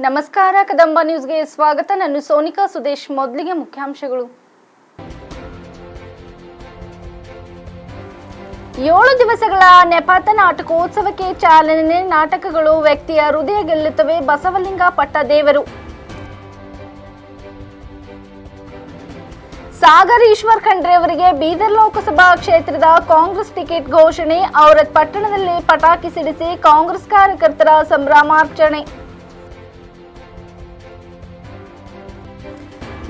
ನಮಸ್ಕಾರ, ಕದಂಬ ನ್ಯೂಸ್ಗೆ ಸ್ವಾಗತ. ನಾನು ಸೋನಿಕಾ ಸುದೇಶ್. ಮೊದಲಿಗೆ ಮುಖ್ಯಾಂಶಗಳು. 7 ದಿವಸಗಳ ನೆಪಥ ನಾಟಕೋತ್ಸವಕ್ಕೆ ಚಾಲನೆ. ನಾಟಕಗಳು ವ್ಯಕ್ತಿಯ ಹೃದಯ ಗೆಲ್ಲುತ್ತವೆ. ಬಸವಲಿಂಗ ಪಟ್ಟದೇವರು. ಸಾಗರ್ ಈಶ್ವರ್ ಖಂಡ್ರೆ ಅವರಿಗೆ ಬೀದರ್ ಲೋಕಸಭಾ ಕ್ಷೇತ್ರದ ಕಾಂಗ್ರೆಸ್ ಟಿಕೆಟ್ ಘೋಷಣೆ. ಔರತ್ ಪಟ್ಟಣದಲ್ಲಿ ಪಟಾಕಿ ಸಿಡಿಸಿ ಕಾಂಗ್ರೆಸ್ ಕಾರ್ಯಕರ್ತರ ಸಂಭ್ರಮಾಚರಣೆ.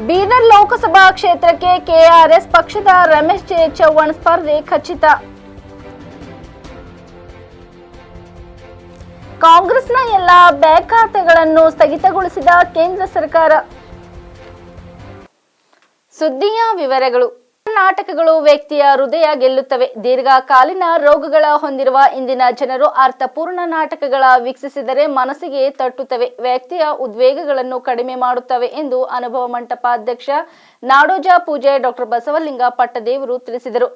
ಬೀದರ್ ಲೋಕಸಭಾ ಕ್ಷೇತ್ರಕ್ಕೆ ಕೆಆರ್ಎಸ್ ಪಕ್ಷದ ರಮೇಶ್ ಚವ್ಹಾಣ್ ಸ್ಪರ್ಧೆ ಖಚಿತ. ಕಾಂಗ್ರೆಸ್ನ ಎಲ್ಲ ಬ್ಯಾಂಕ್ ಖಾತೆಗಳನ್ನು ಸ್ಥಗಿತಗೊಳಿಸಿದ ಕೇಂದ್ರ ಸರ್ಕಾರ. ಸುದ್ದಿಯ ವಿವರಗಳು. ನಾಟಕಗಳು ವ್ಯಕ್ತಿಯ ಹೃದಯ ಗೆಲ್ಲುತ್ತವೆ. ದೀರ್ಘಕಾಲೀನ ರೋಗಗಳ ಹೊಂದಿರುವ ಇಂದಿನ ಜನರು ಅರ್ಥಪೂರ್ಣ ನಾಟಕಗಳ ವೀಕ್ಷಿಸಿದರೆ ಮನಸ್ಸಿಗೆ ತಟ್ಟುತ್ತವೆ, ವ್ಯಕ್ತಿಯ ಉದ್ವೇಗಗಳನ್ನು ಕಡಿಮೆ ಮಾಡುತ್ತವೆ ಎಂದು ಅನುಭವ ಮಂಟಪ ಅಧ್ಯಕ್ಷ ನಾಡೋಜ ಪೂಜೆ ಡಾಕ್ಟರ್ ಬಸವಲಿಂಗ ಪಟ್ಟದೇವರು ತಿಳಿಸಿದರು.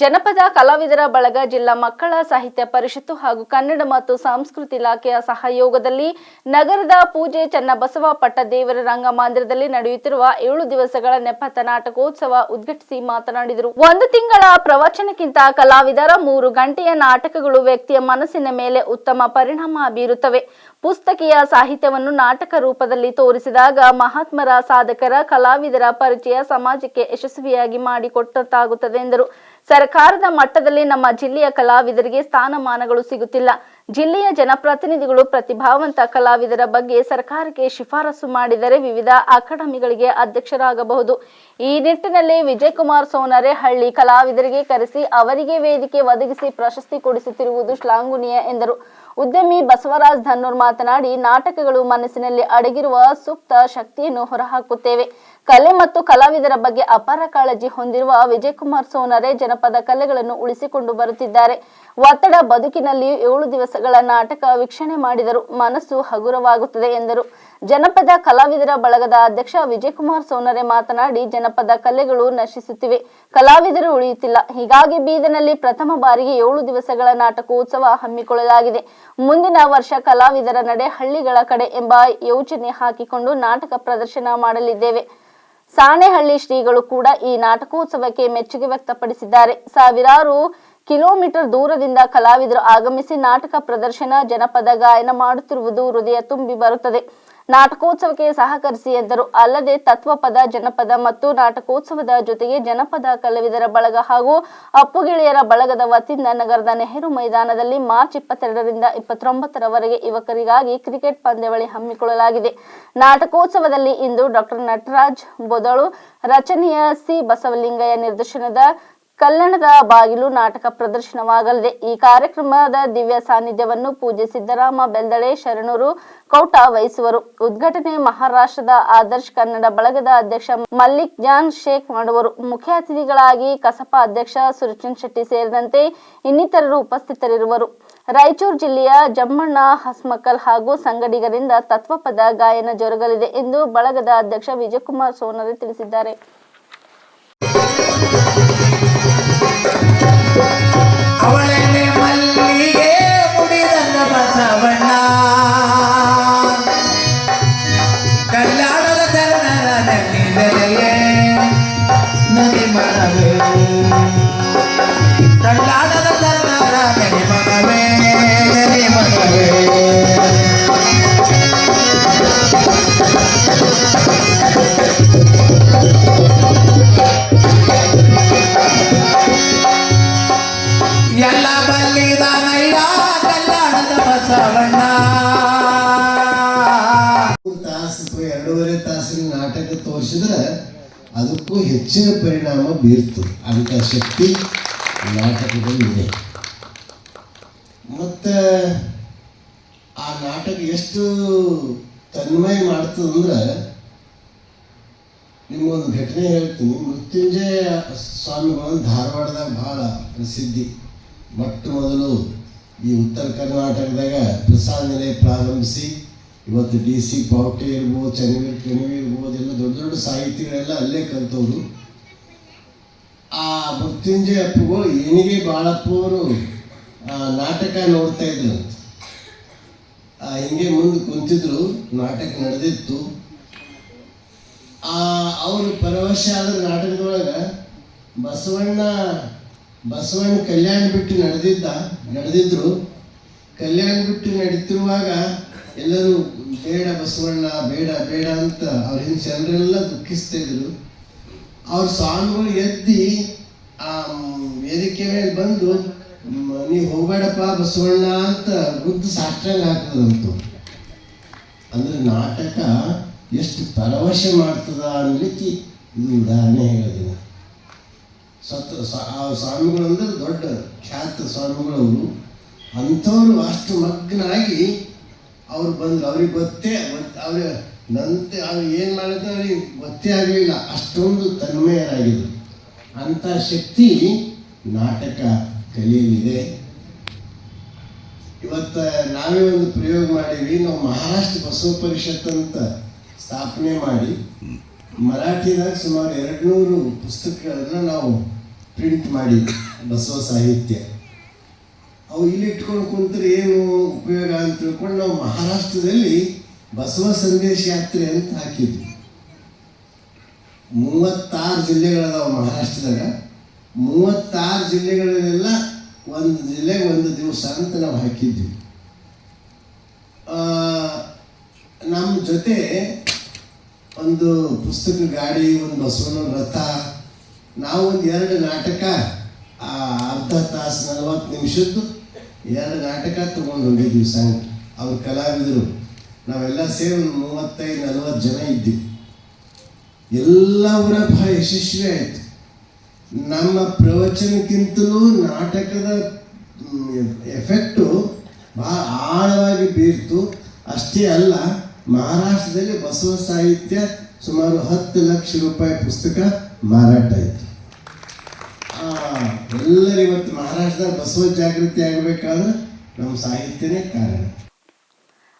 ಜನಪದ ಕಲಾವಿದರ ಬಳಗ, ಜಿಲ್ಲಾ ಮಕ್ಕಳ ಸಾಹಿತ್ಯ ಪರಿಷತ್ತು ಹಾಗೂ ಕನ್ನಡ ಮತ್ತು ಸಂಸ್ಕೃತಿ ಇಲಾಖೆಯ ಸಹಯೋಗದಲ್ಲಿ ನಗರದ ಪೂಜೆ ಚನ್ನಬಸವ ಪಟ್ಟದೇವರ ರಂಗಮಂದಿರದಲ್ಲಿ ನಡೆಯುತ್ತಿರುವ 7 ದಿವಸಗಳ ನೆಪಥ ನಾಟಕೋತ್ಸವ ಉದ್ಘಾಟಿಸಿ ಮಾತನಾಡಿದರು. 1 ತಿಂಗಳ ಪ್ರವಚನಕ್ಕಿಂತ ಕಲಾವಿದರ 3 ಗಂಟೆಯ ನಾಟಕಗಳು ವ್ಯಕ್ತಿಯ ಮನಸ್ಸಿನ ಮೇಲೆ ಉತ್ತಮ ಪರಿಣಾಮ ಬೀರುತ್ತವೆ. ಪುಸ್ತಕೀಯ ಸಾಹಿತ್ಯವನ್ನು ನಾಟಕ ರೂಪದಲ್ಲಿ ತೋರಿಸಿದಾಗ ಮಹಾತ್ಮರ, ಸಾಧಕರ, ಕಲಾವಿದರ ಪರಿಚಯ ಸಮಾಜಕ್ಕೆ ಯಶಸ್ವಿಯಾಗಿ ಮಾಡಿಕೊಟ್ಟಂತಾಗುತ್ತದೆ ಎಂದರು. ಸರ್ಕಾರದ ಮಟ್ಟದಲ್ಲಿ ನಮ್ಮ ಜಿಲ್ಲೆಯ ಕಲಾವಿದರಿಗೆ ಸ್ಥಾನಮಾನಗಳು ಸಿಗುತ್ತಿಲ್ಲ. ಜಿಲ್ಲೆಯ ಜನಪ್ರತಿನಿಧಿಗಳು ಪ್ರತಿಭಾವಂತ ಕಲಾವಿದರ ಬಗ್ಗೆ ಸರ್ಕಾರಕ್ಕೆ ಶಿಫಾರಸು ಮಾಡಿದರೆ ವಿವಿಧ ಅಕಾಡೆಮಿಗಳಿಗೆ ಅಧ್ಯಕ್ಷರಾಗಬಹುದು. ಈ ನಿಟ್ಟಿನಲ್ಲಿ ವಿಜಯಕುಮಾರ್ ಸೋನರೆ ಹಳ್ಳಿ ಕಲಾವಿದರಿಗೆ ಕರೆಸಿ ಅವರಿಗೆ ವೇದಿಕೆ ಒದಗಿಸಿ ಪ್ರಶಸ್ತಿ ಕೊಡಿಸುತ್ತಿರುವುದು ಶ್ಲಾಘನೀಯ ಎಂದರು. ಉದ್ಯಮಿ ಬಸವರಾಜ್ ಧನ್ನೂರ್ ಮಾತನಾಡಿ, ನಾಟಕಗಳು ಮನಸ್ಸಿನಲ್ಲಿ ಅಡಗಿರುವ ಸುಪ್ತ ಶಕ್ತಿಯನ್ನು ಹೊರಹಾಕುತ್ತೇವೆ. ಕಲೆ ಮತ್ತು ಕಲಾವಿದರ ಬಗ್ಗೆ ಅಪಾರ ಕಾಳಜಿ ಹೊಂದಿರುವ ವಿಜಯಕುಮಾರ್ ಸೋನರೆ ಜನಪದ ಕಲೆಗಳನ್ನು ಉಳಿಸಿಕೊಂಡು ಬರುತ್ತಿದ್ದಾರೆ. ಒತ್ತಡ ಬದುಕಿನಲ್ಲಿ 7 ದಿವಸಗಳ ನಾಟಕ ವೀಕ್ಷಣೆ ಮಾಡಿದರು ಮನಸ್ಸು ಹಗುರವಾಗುತ್ತದೆ ಎಂದರು. ಜನಪದ ಕಲಾವಿದರ ಬಳಗದ ಅಧ್ಯಕ್ಷ ವಿಜಯಕುಮಾರ್ ಸೋನರೆ ಮಾತನಾಡಿ, ಜನಪದ ಕಲೆಗಳು ನಶಿಸುತ್ತಿವೆ, ಕಲಾವಿದರು ಉಳಿಯುತ್ತಿಲ್ಲ. ಹೀಗಾಗಿ ಬೀದರ್ನಲ್ಲಿ ಪ್ರಥಮ ಬಾರಿಗೆ 7 ದಿವಸಗಳ ನಾಟಕೋತ್ಸವ ಹಮ್ಮಿಕೊಳ್ಳಲಾಗಿದೆ. ಮುಂದಿನ ವರ್ಷ ಕಲಾವಿದರ ನಡೆ ಹಳ್ಳಿಗಳ ಕಡೆ ಎಂಬ ಯೋಜನೆ ಹಾಕಿಕೊಂಡು ನಾಟಕ ಪ್ರದರ್ಶನ ಮಾಡಲಿದ್ದೇವೆ. ಸಾಣೆಹಳ್ಳಿ ಶ್ರೀಗಳು ಕೂಡ ಈ ನಾಟಕೋತ್ಸವಕ್ಕೆ ಮೆಚ್ಚುಗೆ ವ್ಯಕ್ತಪಡಿಸಿದ್ದಾರೆ. ಸಾವಿರಾರು ಕಿಲೋಮೀಟರ್ ದೂರದಿಂದ ಕಲಾವಿದರು ಆಗಮಿಸಿ ನಾಟಕ ಪ್ರದರ್ಶನ, ಜನಪದ ಗಾಯನ ಮಾಡುತ್ತಿರುವುದು ಹೃದಯ ತುಂಬಿ ಬರುತ್ತದೆ. ನಾಟಕೋತ್ಸವಕ್ಕೆ ಸಹಕರಿಸಿ ಎಂದರು. ಅಲ್ಲದೆ ತತ್ವಪದ, ಜನಪದ ಮತ್ತು ನಾಟಕೋತ್ಸವದ ಜೊತೆಗೆ ಜನಪದ ಕಲಾವಿದರ ಬಳಗ ಹಾಗೂ ಅಪ್ಪುಗೆಳೆಯರ ಬಳಗದ ವತಿಯಿಂದ ನಗರದ ನೆಹರು ಮೈದಾನದಲ್ಲಿ ಮಾರ್ಚ್ 22ರಿಂದ 29ರವರೆಗೆ ಯುವಕರಿಗಾಗಿ ಕ್ರಿಕೆಟ್ ಪಂದ್ಯಾವಳಿ ಹಮ್ಮಿಕೊಳ್ಳಲಾಗಿದೆ. ನಾಟಕೋತ್ಸವದಲ್ಲಿ ಇಂದು ಡಾಕ್ಟರ್ ನಟರಾಜ್ ಬೋದಳು ರಚನೆಯ ಸಿ ಬಸವಲಿಂಗಯ್ಯ ನಿರ್ದೇಶನದ ಕಲ್ಯಾಣದ ಬಾಗಿಲು ನಾಟಕ ಪ್ರದರ್ಶನವಾಗಲಿದೆ. ಈ ಕಾರ್ಯಕ್ರಮದ ದಿವ್ಯ ಸಾನ್ನಿಧ್ಯವನ್ನು ಪೂಜೆ ಸಿದ್ದರಾಮ ಬೆಲ್ದಳೆ ಶರಣರು ಕೌಟ ವಹಿಸುವರು. ಉದ್ಘಾಟನೆ ಮಹಾರಾಷ್ಟ್ರದ ಆದರ್ಶ್ ಕನ್ನಡ ಬಳಗದ ಅಧ್ಯಕ್ಷ ಮಲ್ಲಿಕ್ ಜಾನ್ ಶೇಖ್ ಮಾಡುವರು. ಮುಖ್ಯ ಅತಿಥಿಗಳಾಗಿ ಕಸಪ ಅಧ್ಯಕ್ಷ ಸುರಚಂದ್ ಶೆಟ್ಟಿ ಸೇರಿದಂತೆ ಇನ್ನಿತರರು ಉಪಸ್ಥಿತರಿರುವರು. ರಾಯಚೂರು ಜಿಲ್ಲೆಯ ಜಮ್ಮಣ್ಣ ಹಸ್ಮಕಲ್ ಹಾಗೂ ಸಂಗಡಿಗರಿಂದ ತತ್ವಪದ ಗಾಯನ ಜರುಗಲಿದೆ ಎಂದು ಬಳಗದ ಅಧ್ಯಕ್ಷ ವಿಜಯಕುಮಾರ್ ಸೋನರೆ ತಿಳಿಸಿದ್ದಾರೆ. ಅವಳನೆ ಮಲ್ಲಿಗೆ ಮುಡಿದಂಗ ಬಸವಣ್ಣ, ಕಲ್ಯಾಣದ ಚರಣರ ನೆನೆದೆಯೇ ನದಿ ಮನವೇ, ಕಲ್ಯಾಣದ ಚರಣರ ನೆನೆ ಮನವೇ, ನದಿ ಮನವೇ. ಎಲ್ಲ ಬಲ್ಲಿದಾನಯ್ಯ ಕಲ್ಯಾಣದ ಬಸವಣ್ಣ. 2.5 ತಾಸಿನ ನಾಟಕ ತೋರಿಸಿದ್ರೆ ಅದಕ್ಕೂ ಹೆಚ್ಚಿನ ಪರಿಣಾಮ ಬೀರ್ತದೆ. ಅಂಥ ಶಕ್ತಿ ನಾಟಕದಲ್ಲಿ. ಮತ್ತು ಆ ನಾಟಕ ಎಷ್ಟು ತನ್ಮಯ ಮಾಡ್ತದಂದ್ರೆ, ನಿಮಗೊಂದು ಘಟನೆ ಹೇಳ್ತೀನಿ. ಮೃತ್ಯುಂಜಯ ಸ್ವಾಮಿಗಳು ಧಾರವಾಡದಾಗ ಭಾಳ ಪ್ರಸಿದ್ಧಿ. ಮೊಟ್ಟ ಮೊದಲು ಈ ಉತ್ತರ ಕರ್ನಾಟಕದಾಗ ಪ್ರಸಾದ ನಿಲಯ ಪ್ರಾರಂಭಿಸಿ ಇವತ್ತು DC ಪಾವಟೆ ಇರ್ಬೋದು, ಚನ್ನವೀರ್ ಕಣಿವೆ ಇರ್ಬೋದು, ಎಲ್ಲ ದೊಡ್ಡ ದೊಡ್ಡ ಸಾಹಿತಿಗಳೆಲ್ಲ ಅಲ್ಲೇ ಕಲ್ತವರು. ಆ ಮೃತ್ಯುಂಜಯ ಅಪ್ಪುಗಳು ಏನಿಗೆ ಬಾಳಪ್ಪ ಅವರು ನಾಟಕ ನೋಡ್ತಾ ಇದ್ರು. ಹಿಂಗೆ ಮುಂದೆ ಕುಂತಿದ್ರು, ನಾಟಕ ನಡೆದಿತ್ತು. ಅವರು ಪರವಶ ಆದ್ರೆ ನಾಟಕದೊಳಗೆ ಬಸವಣ್ಣ ಕಲ್ಯಾಣ ಬಿಟ್ಟು ನಡೆದಿದ್ರು. ಕಲ್ಯಾಣ ಬಿಟ್ಟು ನಡೀತಿರುವಾಗ ಎಲ್ಲರೂ ಬೇಡ ಬಸವಣ್ಣ ಬೇಡ ಬೇಡ ಅಂತ ಅವ್ರ ಹಿಂದೆ ಜನರೆಲ್ಲ ದುಃಖಿಸ್ತಾ ಇದ್ರು. ಅವ್ರ ಸ್ವಾಮಿಗಳು ಎದ್ದಿ ಆ ವೇದಿಕೆ ಮೇಲೆ ಬಂದು ನೀವು ಹೋಗಬೇಡಪ್ಪ ಬಸವಣ್ಣ ಅಂತ ಬುದ್ಧ ಸಾಷ್ಟಾಂಗ ಹಾಕಿದ್ರಂತು. ಅಂದ್ರೆ ನಾಟಕ ಎಷ್ಟು ಪರವಶ ಮಾಡ್ತದ ಅನ್ನಲಿಕ್ಕೆ ಇದು ಉದಾಹರಣೆ ಹೇಳಿದ್ದೀನಿ. ಸ್ವಾಮಿಗಳು ಅಂದ್ರೆ ದೊಡ್ಡ ಖ್ಯಾತ ಸ್ವಾಮಿಗಳು. ಅಂಥವ್ರು ಅಷ್ಟು ಮಗ್ನಾಗಿ ಅವ್ರು ಬಂದರು. ಅವ್ರಿಗೆ ಅವ್ರು ಏನು ಮಾಡಿದ್ರೆ ಅವ್ರಿಗೆ ಗೊತ್ತೇ ಆಗಲಿಲ್ಲ, ಅಷ್ಟೊಂದು ತನ್ಮಯರಾಗಿದ್ರು. ಅಂಥ ಶಕ್ತಿ ನಾಟಕ ಕಲಿಯಲಿದೆ. ಇವತ್ತು ನಾವೇ ಒಂದು ಪ್ರಯೋಗ ಮಾಡೀವಿ. ನಾವು ಮಹಾರಾಷ್ಟ್ರ ಬಸವ ಪರಿಷತ್ ಅಂತ ಸ್ಥಾಪನೆ ಮಾಡಿ ಮರಾಠಿದಾಗ ಸುಮಾರು 200 ಪುಸ್ತಕಗಳನ್ನ ನಾವು ಪ್ರಿಂಟ್ ಮಾಡಿದ್ವಿ, ಬಸವ ಸಾಹಿತ್ಯ. ಅವು ಇಲ್ಲಿ ಇಟ್ಕೊಂಡು ಕುಂತ್ರೆ ಏನು ಉಪಯೋಗ ಅಂತ ತಿಳ್ಕೊಂಡು ನಾವು ಮಹಾರಾಷ್ಟ್ರದಲ್ಲಿ ಬಸವ ಸಂದೇಶ ಯಾತ್ರೆ ಅಂತ ಹಾಕಿದ್ವಿ. 36 ಜಿಲ್ಲೆಗಳದಾವ ಮಹಾರಾಷ್ಟ್ರದಾಗ. 36 ಜಿಲ್ಲೆಗಳಲ್ಲೆಲ್ಲ ಒಂದು ಜಿಲ್ಲೆಗೆ ಒಂದು ದಿವಸ ಅಂತ ನಾವು ಹಾಕಿದ್ವಿ. ನಮ್ಮ ಜೊತೆ ಒಂದು ಪುಸ್ತಕ ಗಾಡಿ, ಒಂದು ಬಸವನ ರಥ, ನಾವು ಒಂದು 2 ನಾಟಕ ಅರ್ಧ ತಾಸು 40 ನಿಮಿಷದ್ದು 2 ನಾಟಕ ತೊಗೊಂಡು ಹೋಗಿದ್ವಿ. ಸಂಘ ಅವ್ರ ಕಲಾವಿದರು ನಾವೆಲ್ಲ ಸೇರಿ ಒಂದು 35-40 ಜನ ಇದ್ವಿ. ಎಲ್ಲ ಊರ ಭಾಳ ಯಶಸ್ವಿ ಆಯಿತು. ನಮ್ಮ ಪ್ರವಚನಕ್ಕಿಂತಲೂ ನಾಟಕದ ಎಫೆಕ್ಟು ಭಾಳ ಆಳವಾಗಿ ಬೀರ್ತು. ಅಷ್ಟೇ ಅಲ್ಲ, ಮಹಾರಾಷ್ಟ್ರದಲ್ಲಿ ಬಸವ ಸಾಹಿತ್ಯ ಸುಮಾರು 10 ಲಕ್ಷ ರೂಪಾಯಿ ಪುಸ್ತಕ ಮಾರಾಟ ಆಯಿತು. ಎಲ್ಲರೂ ಇವತ್ತು ಮಹಾರಾಷ್ಟ್ರದಾಗ ಬಸವ ಜಾಗೃತಿ ಆಗಬೇಕಾದ್ರೆ ನಮ್ಮ ಸಾಹಿತ್ಯನೇ ಕಾರಣ.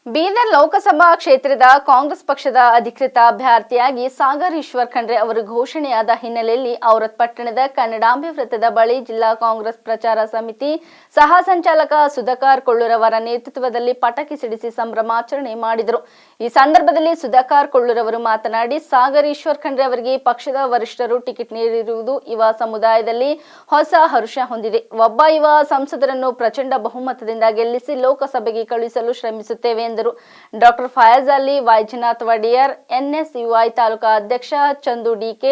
ಬೀದರ್ ಲೋಕಸಭಾ ಕ್ಷೇತ್ರದ ಕಾಂಗ್ರೆಸ್ ಪಕ್ಷದ ಅಧಿಕೃತ ಅಭ್ಯರ್ಥಿಯಾಗಿ ಸಾಗರ್ ಈಶ್ವರ್ ಖಂಡ್ರೆ ಅವರು ಘೋಷಣೆಯಾದ ಹಿನ್ನೆಲೆಯಲ್ಲಿ ಔರತ್ ಪಟ್ಟಣದ ಕನ್ನಡಾಂಬೆ ವೃತ್ತದ ಬಳಿ ಜಿಲ್ಲಾ ಕಾಂಗ್ರೆಸ್ ಪ್ರಚಾರ ಸಮಿತಿ ಸಹ ಸಂಚಾಲಕ ಸುಧಾಕರ್ ಕೊಳ್ಳೂರವರ ನೇತೃತ್ವದಲ್ಲಿ ಪಟಾಕಿ ಸಿಡಿಸಿ ಸಂಭ್ರಮಾಚರಣೆ ಮಾಡಿದರು. ಈ ಸಂದರ್ಭದಲ್ಲಿ ಸುಧಾಕರ್ ಕೊಳ್ಳೂರವರು ಮಾತನಾಡಿ, ಸಾಗರ್ ಈಶ್ವರ್ ಖಂಡ್ರೆ ಅವರಿಗೆ ಪಕ್ಷದ ವರಿಷ್ಠರು ಟಿಕೆಟ್ ನೀಡಿರುವುದು ಯುವ ಸಮುದಾಯದಲ್ಲಿ ಹೊಸ ಹರ್ಷ ಹೊಂದಿದೆ. ಒಬ್ಬ ಯುವ ಸಂಸದರನ್ನು ಪ್ರಚಂಡ ಬಹುಮತದಿಂದ ಗೆಲ್ಲಿಸಿ ಲೋಕಸಭೆಗೆ ಕಳುಹಿಸಲು ಶ್ರಮಿಸುತ್ತೇವೆ ಎಂದರು. ಡಾಕ್ಟರ್ ಫಯಾಜ್ ಅಲಿ, ವೈಜನಾಥ್ ವಡಿಯರ್, ಎನ್ಎಸ್ಯುಐ ತಾಲೂಕಾ ಅಧ್ಯಕ್ಷ ಚಂದು ಡಿಕೆ,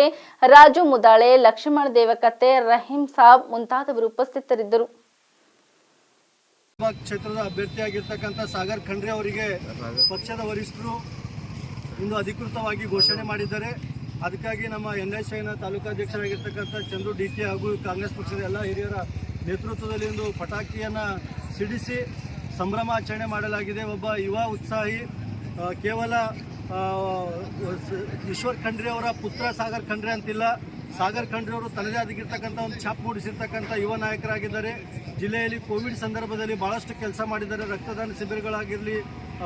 ರಾಜು ಮುದಾಳೆ, ಲಕ್ಷ್ಮಣ ದೇವಕತ್ತೆ, ರಹೀಂ ಸಾಬ್ ಮುಂತಾದವರು ಉಪಸ್ಥಿತರಿದ್ದರು. ಕ್ಷೇತ್ರದ ಅಭ್ಯರ್ಥಿಯಾಗಿರ್ತಕ್ಕಂಥ ಸಾಗರ್ ಖಂಡ್ರೆ ಅವರಿಗೆ ಪಕ್ಷದ ವರಿಷ್ಠರು ಇಂದು ಅಧಿಕೃತವಾಗಿ ಘೋಷಣೆ ಮಾಡಿದ್ದಾರೆ. ಅದಕ್ಕಾಗಿ ನಮ್ಮ ಎನ್ಎಸ್ಐನ ತಾಲೂಕಾಧ್ಯಕ್ಷರಾಗಿರ್ತಕ್ಕಂಥ ಚಂದ್ರು ಡಿಕೆ ಹಾಗೂ ಕಾಂಗ್ರೆಸ್ ಪಕ್ಷದ ಎಲ್ಲ ಹಿರಿಯರ ನೇತೃತ್ವದಲ್ಲಿ ಇಂದು ಪಟಾಕಿಯನ್ನು ಸಿಡಿಸಿ ಸಂಭ್ರಮಾಚರಣೆ ಮಾಡಲಾಗಿದೆ. ಒಬ್ಬ ಯುವ ಉತ್ಸಾಹಿ, ಕೇವಲ ಈಶ್ವರ್ ಖಂಡ್ರೆ ಅವರ ಪುತ್ರ ಸಾಗರ್ ಖಂಡ್ರೆ ಅಂತಿಲ್ಲ, ಸಾಗರ್ ಖಂಡ್ರೆ ಅವರು ತನ್ನದೇ ಆಗಿರ್ತಕ್ಕಂಥ ಒಂದು ಛಾಪ್ ಮೂಡಿಸಿರ್ತಕ್ಕಂಥ ಯುವ ನಾಯಕರಾಗಿದ್ದಾರೆ. ಜಿಲ್ಲೆಯಲ್ಲಿ ಕೋವಿಡ್ ಸಂದರ್ಭದಲ್ಲಿ ಭಾಳಷ್ಟು ಕೆಲಸ ಮಾಡಿದ್ದಾರೆ. ರಕ್ತದಾನ ಶಿಬಿರಗಳಾಗಿರಲಿ,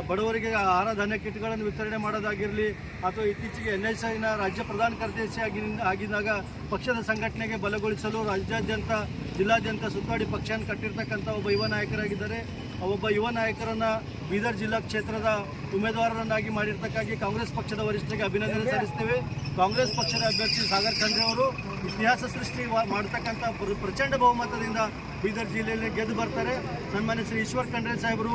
ಬಡವರಿಗೆ ಆಹಾರ ಧಾನ್ಯ ಕಿಟ್ಗಳನ್ನು ವಿತರಣೆ ಮಾಡೋದಾಗಿರಲಿ, ಅಥವಾ ಇತ್ತೀಚೆಗೆ ಎನ್ಎಸ್ಐನ ರಾಜ್ಯ ಪ್ರಧಾನ ಕಾರ್ಯದರ್ಶಿ ಆಗಿದ್ದಾಗ ಪಕ್ಷದ ಸಂಘಟನೆಗೆ ಬಲಗೊಳಿಸಲು ರಾಜ್ಯಾದ್ಯಂತ ಜಿಲ್ಲಾದ್ಯಂತ ಸುತ್ತಾಡಿ ಪಕ್ಷವನ್ನು ಕಟ್ಟಿರ್ತಕ್ಕಂಥ ಒಬ್ಬ ಯುವ ನಾಯಕರಾಗಿದ್ದಾರೆ. ಒಬ್ಬ ಯುವ ನಾಯಕರನ್ನು ಬೀದರ್ ಜಿಲ್ಲಾ ಕ್ಷೇತ್ರದ ಉಮೇದುವಾರರನ್ನಾಗಿ ಮಾಡಿರ್ತಕ್ಕಾಗಿ ಕಾಂಗ್ರೆಸ್ ಪಕ್ಷದ ವರಿಷ್ಠರಿಗೆ ಅಭಿನಂದನೆ ಸಲ್ಲಿಸ್ತೇವೆ. ಕಾಂಗ್ರೆಸ್ ಪಕ್ಷದ ಅಭ್ಯರ್ಥಿ ಸಾಗರ್ ಖಂಡ್ರೆ ಅವರು ಇತಿಹಾಸ ಸೃಷ್ಟಿ ಮಾಡತಕ್ಕಂಥ ಪ್ರಚಂಡ ಬಹುಮತದಿಂದ ಬೀದರ್ ಜಿಲ್ಲೆಯಲ್ಲಿ ಗೆದ್ದು ಬರ್ತಾರೆ. ಸನ್ಮಾನ್ಯ ಶ್ರೀ ಈಶ್ವರ್ ಖಂಡ್ರೆ ಸಾಹೇಬರು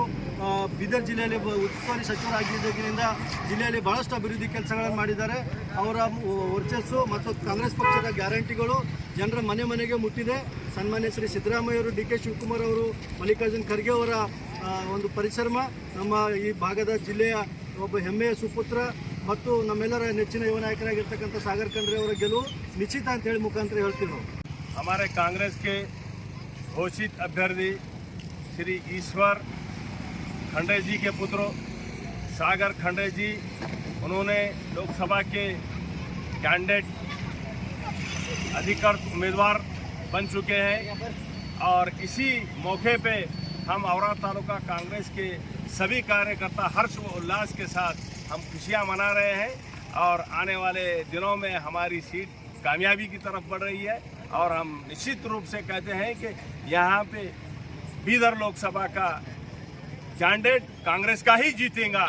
ಬೀದರ್ ಜಿಲ್ಲೆಯಲ್ಲಿ ಉಸ್ತುವಾರಿ ಸಚಿವರಾಗಿದ್ದರಿಂದ ಜಿಲ್ಲೆಯಲ್ಲಿ ಭಾಳಷ್ಟು ಅಭಿವೃದ್ಧಿ ಕೆಲಸಗಳನ್ನು ಮಾಡಿದ್ದಾರೆ. ಅವರ ವರ್ಚಸ್ಸು ಮತ್ತು ಕಾಂಗ್ರೆಸ್ ಪಕ್ಷದ ಗ್ಯಾರಂಟಿಗಳು ಜನರ ಮನೆ ಮನೆಗೆ ಮುಟ್ಟಿದೆ. ಸನ್ಮಾನ್ಯ ಶ್ರೀ ಸಿದ್ದರಾಮಯ್ಯ ಅವರು, ಡಿ ಕೆ ಶಿವಕುಮಾರ್ ಅವರು, ಮಲ್ಲಿಕಾರ್ಜುನ್ ಖರ್ಗೆ ಅವರ ಒಂದು ಪರಿಶ್ರಮ ನಮ್ಮ ಈ ಭಾಗದ ಜಿಲ್ಲೆಯ ಒಬ್ಬ ಹೆಮ್ಮೆಯ ಸುಪುತ್ರ ಮತ್ತು ನಮ್ಮೆಲ್ಲರ ನೆಚ್ಚಿನ ಯುವ ನಾಯಕರಾಗಿರ್ತಕ್ಕಂಥ ಸಾಗರ್ ಖಂಡ್ರೆ ಅವರ ಗೆಲುವು ನಿಶ್ಚಿತ ಅಂತ ಹೇಳಿ ಮುಖಾಂತರ ಹೇಳ್ತೀವಿ ನಾವು. हमारे कांग्रेस के घोषित अभ्यर्थी श्री ईश्वर खंडे जी के पुत्र सागर खंडे जी, उन्होंने लोकसभा के कैंडिडेट अधिकृत उम्मीदवार बन चुके हैं और इसी मौके पे हम औरा तालुका कांग्रेस के सभी कार्यकर्ता हर्ष व उल्लास के साथ हम खुशियां मना रहे हैं और आने वाले दिनों में हमारी सीट कामयाबी की तरफ बढ़ रही है और हम निश्चित रूप से कहते हैं कि यहाँ पे बीदर लोकसभा का कैंडिडेट कांग्रेस का ही जीतेगा,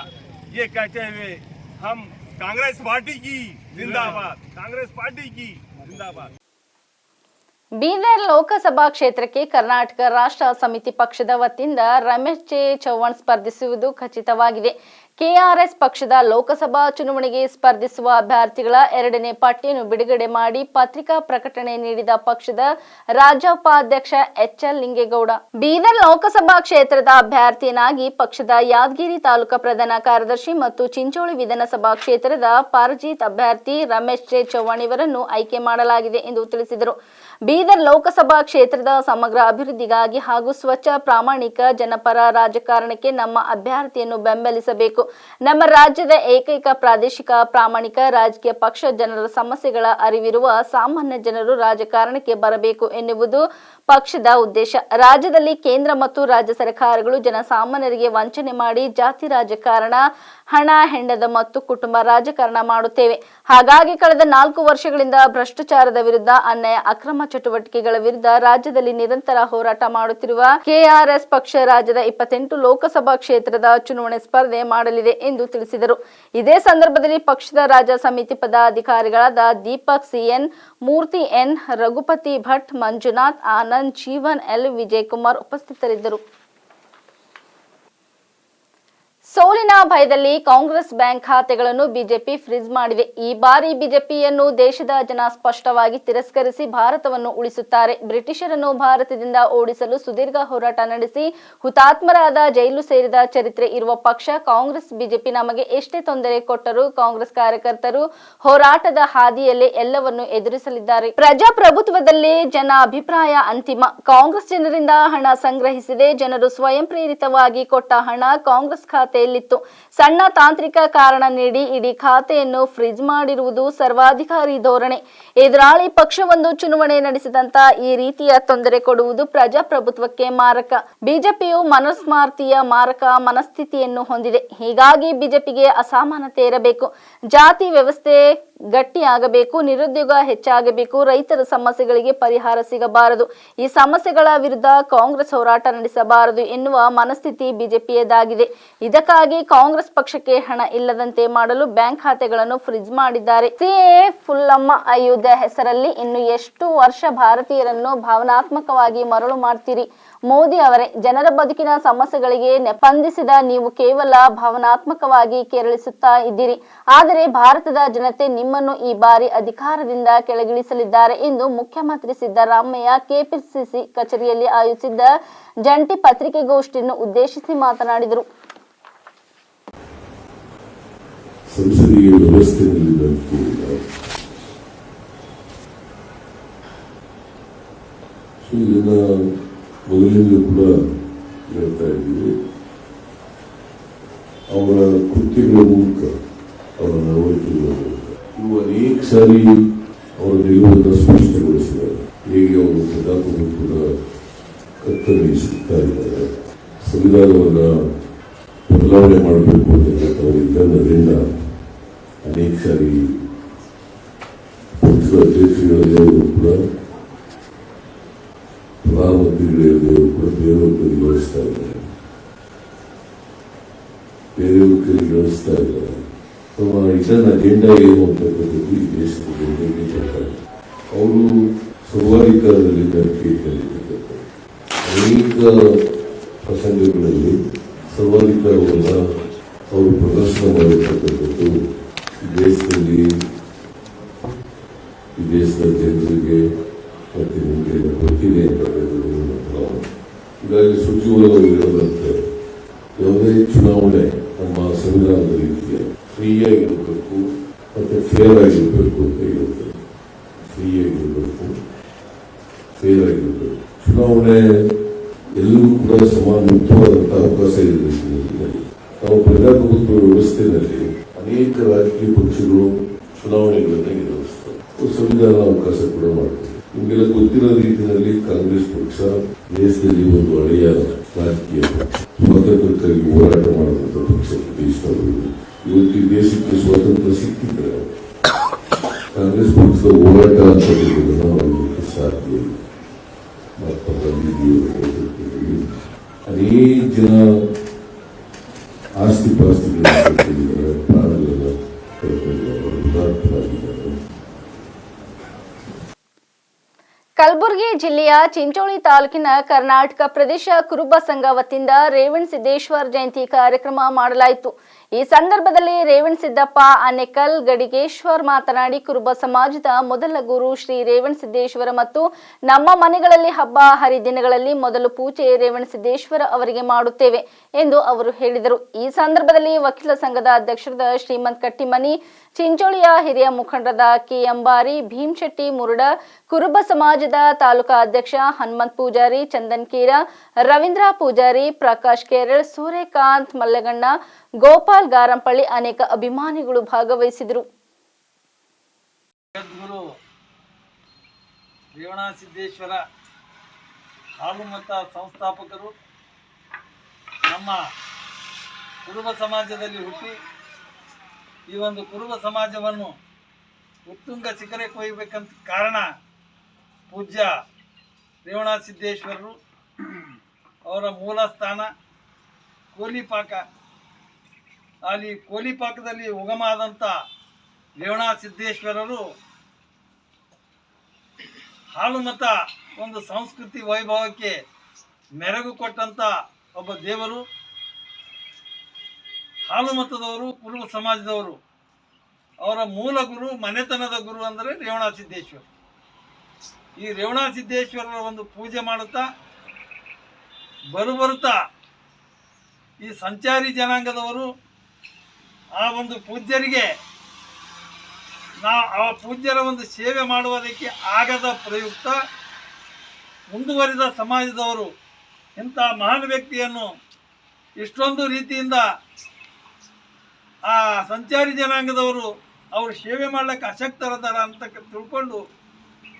ये कहते हुए हम कांग्रेस पार्टी की जिंदाबाद, कांग्रेस पार्टी की जिंदाबाद। ಬೀದರ್ ಲೋಕಸಭಾ ಕ್ಷೇತ್ರಕ್ಕೆ ಕರ್ನಾಟಕ ರಾಷ್ಟ್ರ ಸಮಿತಿ ಪಕ್ಷದ ವತಿಯಿಂದ ರಮೇಶ್ ಜೆ ಚವ್ಹಾಣ್ ಸ್ಪರ್ಧಿಸುವುದು ಖಚಿತವಾಗಿದೆ. ಕೆಆರ್ಎಸ್ ಪಕ್ಷದ ಲೋಕಸಭಾ ಚುನಾವಣೆಗೆ ಸ್ಪರ್ಧಿಸುವ ಅಭ್ಯರ್ಥಿಗಳ 2ನೇ ಪಟ್ಟಿಯನ್ನು ಬಿಡುಗಡೆ ಮಾಡಿ ಪತ್ರಿಕಾ ಪ್ರಕಟಣೆ ನೀಡಿದ ಪಕ್ಷದ ರಾಜ್ಯೋಪಾಧ್ಯಕ್ಷ ಎಚ್ಎಲ್ ಲಿಂಗೇಗೌಡ, ಬೀದರ್ ಲೋಕಸಭಾ ಕ್ಷೇತ್ರದ ಅಭ್ಯರ್ಥಿಯನ್ನಾಗಿ ಪಕ್ಷದ ಯಾದಗಿರಿ ತಾಲೂಕಾ ಪ್ರಧಾನ ಕಾರ್ಯದರ್ಶಿ ಮತ್ತು ಚಿಂಚೋಳಿ ವಿಧಾನಸಭಾ ಕ್ಷೇತ್ರದ ಪರಾಜಿತ ಅಭ್ಯರ್ಥಿ ರಮೇಶ್ ಜೆ ಚವ್ಹಾಣ್ ಇವರನ್ನು ಆಯ್ಕೆ ಮಾಡಲಾಗಿದೆ ಎಂದು ತಿಳಿಸಿದರು. ಬೀದರ್ ಲೋಕಸಭಾ ಕ್ಷೇತ್ರದ ಸಮಗ್ರ ಅಭಿವೃದ್ಧಿಗಾಗಿ ಹಾಗೂ ಸ್ವಚ್ಛ ಪ್ರಾಮಾಣಿಕ ಜನಪರ ರಾಜಕಾರಣಕ್ಕೆ ನಮ್ಮ ಅಭ್ಯರ್ಥಿಯನ್ನು ಬೆಂಬಲಿಸಬೇಕು. ನಮ್ಮ ರಾಜ್ಯದ ಏಕೈಕ ಪ್ರಾದೇಶಿಕ ಪ್ರಾಮಾಣಿಕ ರಾಜಕೀಯ ಪಕ್ಷ ಜನರ ಸಮಸ್ಯೆಗಳ ಅರಿವಿರುವ ಸಾಮಾನ್ಯ ಜನರು ರಾಜಕಾರಣಕ್ಕೆ ಬರಬೇಕು ಎನ್ನುವುದು ಪಕ್ಷದ ಉದ್ದೇಶ. ರಾಜ್ಯದಲ್ಲಿ ಕೇಂದ್ರ ಮತ್ತು ರಾಜ್ಯ ಸರ್ಕಾರಗಳು ಜನಸಾಮಾನ್ಯರಿಗೆ ವಂಚನೆ ಮಾಡಿ ಜಾತಿ ರಾಜಕಾರಣ, ಹಣ ಹೆಂಡದ ಮತ್ತು ಕುಟುಂಬ ರಾಜಕಾರಣ ಮಾಡುತ್ತೇವೆ. ಹಾಗಾಗಿ ಕಳೆದ 4 ವರ್ಷಗಳಿಂದ ಭ್ರಷ್ಟಾಚಾರದ ವಿರುದ್ಧ, ಅನ್ಯಾಯ ಅಕ್ರಮ ಚಟುವಟಿಕೆಗಳ ವಿರುದ್ಧ ರಾಜ್ಯದಲ್ಲಿ ನಿರಂತರ ಹೋರಾಟ ಮಾಡುತ್ತಿರುವ ಕೆಆರ್ಎಸ್ ಪಕ್ಷ ರಾಜ್ಯದ 28 ಲೋಕಸಭಾ ಕ್ಷೇತ್ರದ ಚುನಾವಣೆ ಸ್ಪರ್ಧೆ ಮಾಡಲಿದೆ ಎಂದು ತಿಳಿಸಿದರು. ಇದೇ ಸಂದರ್ಭದಲ್ಲಿ ಪಕ್ಷದ ರಾಜ್ಯ ಸಮಿತಿ ಪದಾಧಿಕಾರಿಗಳಾದ ದೀಪಕ್ ಸಿಎನ್, ಮೂರ್ತಿ ಎನ್, ರಘುಪತಿ ಭಟ್, ಮಂಜುನಾಥ್, ಆನಂದ್, ಜೀವನ್ ಎಲ್, ವಿಜಯಕುಮಾರ್ ಉಪಸ್ಥಿತರಿದ್ದರು. ಸೋಲಿನ ಭಯದಲ್ಲಿ ಕಾಂಗ್ರೆಸ್ ಬ್ಯಾಂಕ್ ಖಾತೆಗಳನ್ನು ಬಿಜೆಪಿ ಫ್ರೀಜ್ ಮಾಡಿದೆ. ಈ ಬಾರಿ ಬಿಜೆಪಿಯನ್ನು ದೇಶದ ಜನ ಸ್ಪಷ್ಟವಾಗಿ ತಿರಸ್ಕರಿಸಿ ಭಾರತವನ್ನು ಉಳಿಸುತ್ತಾರೆ. ಬ್ರಿಟಿಷರನ್ನು ಭಾರತದಿಂದ ಓಡಿಸಲು ಸುದೀರ್ಘ ಹೋರಾಟ ನಡೆಸಿ ಹುತಾತ್ಮರಾದ, ಜೈಲು ಸೇರಿದ ಚರಿತ್ರೆ ಇರುವ ಪಕ್ಷ ಕಾಂಗ್ರೆಸ್. ಬಿಜೆಪಿ ನಮಗೆ ಎಷ್ಟೇ ತೊಂದರೆ ಕೊಟ್ಟರೂ ಕಾಂಗ್ರೆಸ್ ಕಾರ್ಯಕರ್ತರು ಹೋರಾಟದ ಹಾದಿಯಲ್ಲೇ ಎಲ್ಲವನ್ನು ಎದುರಿಸಲಿದ್ದಾರೆ. ಪ್ರಜಾಪ್ರಭುತ್ವದಲ್ಲಿ ಜನ ಅಭಿಪ್ರಾಯ ಅಂತಿಮ. ಕಾಂಗ್ರೆಸ್ ಜನರಿಂದ ಹಣ ಸಂಗ್ರಹಿಸಿದೆ. ಜನರು ಸ್ವಯಂ ಪ್ರೇರಿತವಾಗಿ ಕೊಟ್ಟ ಹಣ ಕಾಂಗ್ರೆಸ್ ಖಾತೆ ಸಣ್ಣ ತಾಂತ್ರಿಕ ಕಾರಣ ನೀಡಿ ಇಡೀ ಖಾತೆಯನ್ನು ಫ್ರೀಜ್ ಮಾಡಿರುವುದು ಸರ್ವಾಧಿಕಾರಿ ಧೋರಣೆ. ಎದುರಾಳಿ ಪಕ್ಷವೊಂದು ಚುನಾವಣೆ ನಡೆಸಿದಂತ ಈ ರೀತಿಯ ತೊಂದರೆ ಕೊಡುವುದು ಪ್ರಜಾಪ್ರಭುತ್ವಕ್ಕೆ ಮಾರಕ. ಬಿಜೆಪಿಯು ಮನಸ್ಮಾರ್ತಿಯ ಮಾರಕ ಮನಸ್ಥಿತಿಯನ್ನು ಹೊಂದಿದೆ. ಹೀಗಾಗಿ ಬಿಜೆಪಿಗೆ ಅಸಮಾನತೆ ಇರಬೇಕು, ಜಾತಿ ವ್ಯವಸ್ಥೆ ಗಟ್ಟಿಯಾಗಬೇಕು, ನಿರುದ್ಯೋಗ ಹೆಚ್ಚಾಗಬೇಕು, ರೈತರ ಸಮಸ್ಯೆಗಳಿಗೆ ಪರಿಹಾರ ಸಿಗಬಾರದು, ಈ ಸಮಸ್ಯೆಗಳ ವಿರುದ್ಧ ಕಾಂಗ್ರೆಸ್ ಹೋರಾಟ ನಡೆಸಬಾರದು ಎನ್ನುವ ಮನಸ್ಥಿತಿ ಬಿಜೆಪಿಯದಾಗಿದೆ. ಇದಕ್ಕಾಗಿ ಕಾಂಗ್ರೆಸ್ ಪಕ್ಷಕ್ಕೆ ಹಣ ಇಲ್ಲದಂತೆ ಮಾಡಲು ಬ್ಯಾಂಕ್ ಖಾತೆಗಳನ್ನು ಫ್ರೀಜ್ ಮಾಡಿದ್ದಾರೆ. ಸಿಎಎ ಫುಲ್ಲಮ್ಮ ಅಯೋಧ್ಯೆ ಹೆಸರಲ್ಲಿ ಇನ್ನು ಎಷ್ಟು ವರ್ಷ ಭಾರತೀಯರನ್ನು ಭಾವನಾತ್ಮಕವಾಗಿ ಮರಳು ಮಾಡ್ತೀರಿ? ಮೋದಿ ಅವರೇ, ಜನರ ಬದುಕಿನ ಸಮಸ್ಯೆಗಳಿಗೆ ಸ್ಪಂದಿಸಿದ ನೀವು ಕೇವಲ ಭಾವನಾತ್ಮಕವಾಗಿ ಕೆರಳಿಸುತ್ತಾ ಇದ್ದೀರಿ. ಆದರೆ ಭಾರತದ ಜನತೆ ನಿಮ್ಮನ್ನು ಈ ಬಾರಿ ಅಧಿಕಾರದಿಂದ ಕೆಳಗಿಳಿಸಲಿದ್ದಾರೆ ಎಂದು ಮುಖ್ಯಮಂತ್ರಿ ಸಿದ್ದರಾಮಯ್ಯ ಕೆಪಿಸಿಸಿ ಕಚೇರಿಯಲ್ಲಿ ಆಯೋಜಿಸಿದ್ದ ಜಂಟಿ ಪತ್ರಿಕಾಗೋಷ್ಠಿಯನ್ನು ಉದ್ದೇಶಿಸಿ ಮಾತನಾಡಿದರು. ಸಂಸದೀಯ ವ್ಯವಸ್ಥೆಯಲ್ಲಿ ಮೊದಲಿಂದ ಕೂಡ ಹೇಳ್ತಾ ಇದ್ದೀವಿ. ಅವರ ಕೃತ್ಯಗಳ ಮೂಲಕ, ಅವರ ನಡವಳಿಕೆಗಳ ಮೂಲಕ ಇವು ಅನೇಕ ಸಾರಿ ಅವರ ನಿಲುವನ್ನು ಸ್ಪಷ್ಟಗೊಳಿಸಿದ್ದಾರೆ. ಹೇಗೆ ಅವರು ಪ್ರಜಾಪ್ರಭುತ್ವದ ಕತ್ತಲ್ಲಿ ಸಿಗ್ತಾ ಇದ್ದಾರೆ, ಸಂವಿಧಾನವನ್ನು ಬದಲಾವಣೆ ಮಾಡಬೇಕು ಅಂತಕ್ಕಂಥ ವಿಧಾನದಿಂದ ಅನೇಕ ಸಾರಿ ಪಕ್ಷದ ಅಧ್ಯಕ್ಷಗಳಿಗೂ ಕೂಡ, ಪ್ರಧಾನಮಂತ್ರಿಗಳಿಗೂ ಕೂಡ ಬೇರೆಯವ್ರ ಕೈಗೆ ಗಳಿಸ್ತಾ ಇದ್ದಾರೆ. ಇದನ್ನ ಅಜೆಂಡಾ ಏನು ಅಂತಕ್ಕಂಥದ್ದು ಈ ದೇಶದ ಜನತೆಗೆ ಗೊತ್ತಾಗಿದೆ. ಅವರು ಸರ್ವಾಧಿಕಾರದಲ್ಲಿ ನಂಬಿಕೆಯಲ್ಲಿರ್ತಕ್ಕಂಥ ಅನೇಕ ಪ್ರಸಂಗಗಳಲ್ಲಿ ಸರ್ವಾಧಿಕಾರವನ್ನ ಅವರು ಪ್ರದರ್ಶನ ಮಾಡಿರ್ತಕ್ಕಂಥದ್ದು ಈ ದೇಶದ ಜನರಿಗೆ ಮತ್ತೆ ನಿಮಗೆ ಗೊತ್ತಿದೆ ಅಂತಕ್ಕಂಥದ್ದು. ಹೀಗಾಗಿ ಸಚಿವರು ಹೇಳದಂತೆ ಯಾವುದೇ ಚುನಾವಣೆ ನಮ್ಮ ಸಂವಿಧಾನದ ರೀತಿಯ ಫ್ರೀ ಆಗಿರಬೇಕು ಮತ್ತೆ ಫೇರ್ ಆಗಿರಬೇಕು ಅಂತ ಹೇಳ್ತಾರೆ. ಫ್ರೀ ಆಗಿರಬೇಕು, ಫೇರ್ ಆಗಿರಬೇಕು. ಚುನಾವಣೆ ಎಲ್ಲರೂ ಕೂಡ ಸಮಾನ ಮುಕ್ತವಾದಂತಹ ಅವಕಾಶ ಇರಬೇಕು. ನಾವು ಪ್ರಜಾಪ್ರಭುತ್ವ ವ್ಯವಸ್ಥೆಯಲ್ಲಿ ಅನೇಕ ರಾಜಕೀಯ ಪಕ್ಷಗಳು ಚುನಾವಣೆಗಳನ್ನು ನಿರ್ವಹಿಸ್ತವೆ. ಸಂವಿಧಾನ ಅವಕಾಶ ಕೂಡ ಮಾಡ್ತದೆ. ನಿಮಗೆಲ್ಲ ಗೊತ್ತಿರೋ ರೀತಿಯಲ್ಲಿ ಕಾಂಗ್ರೆಸ್ ಪಕ್ಷ ದೇಶದಲ್ಲಿ ಒಂದು ಹಳೆಯ ರಾಜಕೀಯ ಪಕ್ಷ, ಸ್ವಾತಂತ್ರ್ಯಕ್ಕಾಗಿ ಹೋರಾಟ ಮಾಡುವಂತ ಪಕ್ಷ ದೇಶದವರು. ಇವತ್ತು ಈ ದೇಶಕ್ಕೆ ಸ್ವಾತಂತ್ರ್ಯ ಸಿಕ್ಕಿದ್ರೆ ಕಾಂಗ್ರೆಸ್ ಪಕ್ಷದ ಹೋರಾಟ ಅಂತ ಹೇಳುವುದನ್ನು ಸಾಧ್ಯ ಇಲ್ಲ. ಮಹಾತ್ಮ ಗಾಂಧೀಜಿಯವರು ಅನೇಕ ಜನ ಕಲಬುರಗಿ ಜಿಲ್ಲೆಯ ಚಿಂಚೋಳಿ ತಾಲೂಕಿನ ಕರ್ನಾಟಕ ಪ್ರದೇಶ ಕುರುಬ ಸಂಘ ವತಿಯಿಂದ ರೇವಣಸಿದ್ದೇಶ್ವರ ಜಯಂತಿ ಕಾರ್ಯಕ್ರಮ ಮಾಡಲಾಯಿತು. ಈ ಸಂದರ್ಭದಲ್ಲಿ ರೇವಣಸಿದ್ದಪ್ಪ ಆನೇಕಲ್ ಗಡಿಗೇಶ್ವರ್ ಮಾತನಾಡಿ, ಕುರುಬ ಸಮಾಜದ ಮೊದಲ ಗುರು ಶ್ರೀ ರೇವಣಸಿದ್ದೇಶ್ವರ ಮತ್ತು ನಮ್ಮ ಮನೆಗಳಲ್ಲಿ ಹಬ್ಬ ಹರಿದಿನಗಳಲ್ಲಿ ಮೊದಲು ಪೂಜೆ ರೇವಣಸಿದ್ದೇಶ್ವರ ಅವರಿಗೆ ಮಾಡುತ್ತೇವೆ ಎಂದು ಅವರು ಹೇಳಿದರು. ಈ ಸಂದರ್ಭದಲ್ಲಿ ವಕೀಲ ಸಂಘದ ಅಧ್ಯಕ್ಷರಾದ ಶ್ರೀಮಂತ್ ಕಟ್ಟಿಮನಿ, ಚಿಂಚೋಳಿಯ ಹಿರಿಯ ಮುಖಂಡರಾದ ಕೆ ಅಂಬಾರಿ, ಭೀಮಶೆಟ್ಟಿ ಮುರುಡ, ಕುರುಬ ಸಮಾಜದ ತಾಲೂಕಾ ಅಧ್ಯಕ್ಷ ಹನುಮಂತ್ ಪೂಜಾರಿ, ಚಂದನ್ ಕೀರ, ರವೀಂದ್ರ ಪೂಜಾರಿ, ಪ್ರಕಾಶ್ ಕೇರಳ್, ಸೂರ್ಯಕಾಂತ್ ಮಲ್ಲಗಣ್ಣ, ಗೋಪಾಲ್ ಗಾರಂಪಳ್ಳಿ ಅನೇಕ ಅಭಿಮಾನಿಗಳು ಭಾಗವಹಿಸಿದರು. ಜಗದ್ಗುರು ರೇವಣಸಿದ್ದೇಶ್ವರ ಹಾಲುಮತ ಸಂಸ್ಥಾಪಕರು ನಮ್ಮ ಕುರುಬ ಸಮಾಜದಲ್ಲಿ ಹುಟ್ಟಿ ಈ ಒಂದು ಕುರುಬ ಸಮಾಜವನ್ನು ಉತ್ತುಂಗ ಶಿಖರಕ್ಕೆ ಒಯ್ಯಬೇಕಂತ ಕಾರಣ ಪೂಜ್ಯ ರೇವಣಸಿದ್ದೇಶ್ವರರು. ಅವರ ಮೂಲ ಸ್ಥಾನ ಕೋಲಿಪಾಕ. ಅಲ್ಲಿ ಕೋಲಿಪಾಕದಲ್ಲಿ ಉಗಮ ಆದಂಥ ರೇವಣಸಿದ್ದೇಶ್ವರರು ಹಾಲುಮತ ಒಂದು ಸಂಸ್ಕೃತಿ ವೈಭವಕ್ಕೆ ಮೆರುಗು ಕೊಟ್ಟಂಥ ಒಬ್ಬ ದೇವರು. ಹಾಲುಮತದವರು ಕುರುಬ ಸಮಾಜದವರು. ಅವರ ಮೂಲ ಗುರು, ಮನೆತನದ ಗುರು ಅಂದರೆ ರೇವಣಸಿದ್ದೇಶ್ವರ. ಈ ರೇವಣಸಿದ್ದೇಶ್ವರರ ಒಂದು ಪೂಜೆ ಮಾಡುತ್ತಾ ಬರುತ್ತಾ ಈ ಸಂಚಾರಿ ಜನಾಂಗದವರು ಆ ಒಂದು ಪೂಜ್ಯರಿಗೆ ಆ ಪೂಜ್ಯರ ಒಂದು ಸೇವೆ ಮಾಡುವುದಕ್ಕೆ ಆಗದ ಪ್ರಯುಕ್ತ ಮುಂದುವರಿದ ಸಮಾಜದವರು ಇಂಥ ಮಹಾನ್ ವ್ಯಕ್ತಿಯನ್ನು ಇಷ್ಟೊಂದು ರೀತಿಯಿಂದ ಆ ಸಂಚಾರಿ ಜನಾಂಗದವರು ಅವರು ಸೇವೆ ಮಾಡಲಿಕ್ಕೆ ಅಶಕ್ತರದಾರ ಅಂತ ತಿಳ್ಕೊಂಡು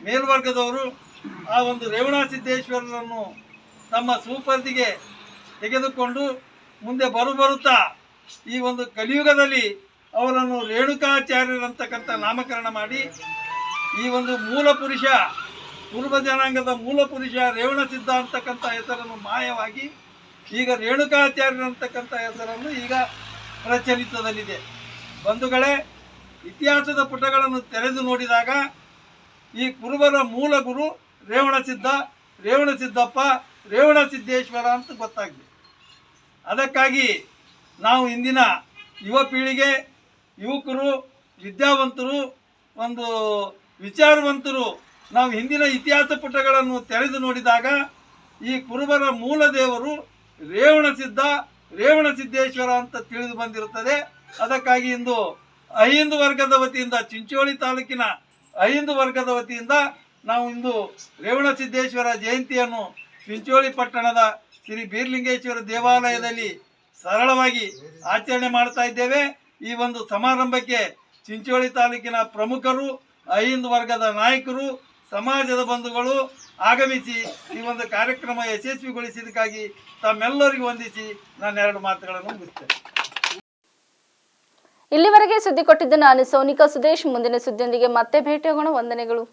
ಮೇಲ್ವರ್ಗದವರು ಆ ಒಂದು ರೇವಣಸಿದ್ದೇಶ್ವರರನ್ನು ತಮ್ಮ ಸುಪರ್ದಿಗೆ ತೆಗೆದುಕೊಂಡು ಮುಂದೆ ಬರುತ್ತಾ ಈ ಒಂದು ಕಲಿಯುಗದಲ್ಲಿ ಅವರನ್ನು ರೇಣುಕಾಚಾರ್ಯರಂತಕ್ಕಂಥ ನಾಮಕರಣ ಮಾಡಿ ಈ ಒಂದು ಮೂಲ ಪುರುಷ, ಕುರುಬ ಜನಾಂಗದ ಮೂಲ ಪುರುಷ ರೇವಣಸಿದ್ಧ ಅಂತಕ್ಕಂಥ ಹೆಸರನ್ನು ಮಾಯವಾಗಿ ಈಗ ರೇಣುಕಾಚಾರ್ಯರಂತಕ್ಕಂಥ ಹೆಸರನ್ನು ಈಗ ಪ್ರಚಲಿತದಲ್ಲಿದೆ. ಬಂಧುಗಳೇ, ಇತಿಹಾಸದ ಪುಟಗಳನ್ನು ತೆರೆದು ನೋಡಿದಾಗ ಈ ಕುರುಬರ ಮೂಲ ಗುರು ರೇವಣಸಿದ್ಧ, ರೇವಣಸಿದ್ದಪ್ಪ, ರೇವಣಸಿದ್ದೇಶ್ವರ ಅಂತ ಗೊತ್ತಾಗಿದೆ. ಅದಕ್ಕಾಗಿ ನಾವು ಇಂದಿನ ಯುವ ಪೀಳಿಗೆ, ಯುವಕರು, ವಿದ್ಯಾವಂತರು, ಒಂದು ವಿಚಾರವಂತರು ನಾವು ಹಿಂದಿನ ಇತಿಹಾಸ ಪುಟಗಳನ್ನು ತೆರೆದು ನೋಡಿದಾಗ ಈ ಕುರುಬರ ಮೂಲ ದೇವರು ರೇವಣಸಿದ್ಧ, ರೇವಣಸಿದ್ದೇಶ್ವರ ಅಂತ ತಿಳಿದು ಬಂದಿರುತ್ತದೆ. ಅದಕ್ಕಾಗಿ ಇಂದು ಅಹಿಂದು ವರ್ಗದ ವತಿಯಿಂದ, ಚಿಂಚೋಳಿ ತಾಲೂಕಿನ ಅಹಿಂದು ವರ್ಗದ ವತಿಯಿಂದ ನಾವು ಇಂದು ರೇವಣಸಿದ್ದೇಶ್ವರ ಜಯಂತಿಯನ್ನು ಚಿಂಚೋಳಿ ಪಟ್ಟಣದ ಶ್ರೀ ಬೀರ್ಲಿಂಗೇಶ್ವರ ದೇವಾಲಯದಲ್ಲಿ ಸರಳವಾಗಿ ಆಚರಣೆ ಮಾಡ್ತಾ ಇದ್ದೇವೆ. ಈ ಒಂದು ಸಮಾರಂಭಕ್ಕೆ ಚಿಂಚೋಳಿ ತಾಲೂಕಿನ ಪ್ರಮುಖರು, ಅಹಿಂದು ವರ್ಗದ ನಾಯಕರು, ಸಮಾಜದ ಬಂಧುಗಳು ಆಗಮಿಸಿ ಈ ಒಂದು ಕಾರ್ಯಕ್ರಮ ಯಶಸ್ವಿಗೊಳಿಸಿದ್ದಕ್ಕಾಗಿ ತಮ್ಮೆಲ್ಲರಿಗೂ ವಂದಿಸಿ ನಾನು 2 ಮಾತುಗಳನ್ನು ಮುಗಿಸ್ತೇನೆ. ಇಲ್ಲಿವರೆಗೆ ಸುದ್ದಿ ಕೊಟ್ಟಿದ್ದು ನಾನು ಸೋನಿಕಾ ಸುದೇಶ್. ಮುಂದಿನ ಸುದ್ದಿಯೊಂದಿಗೆ ಮತ್ತೆ ಭೇಟಿಯಾಗೋಣ. ವಂದನೆಗಳು.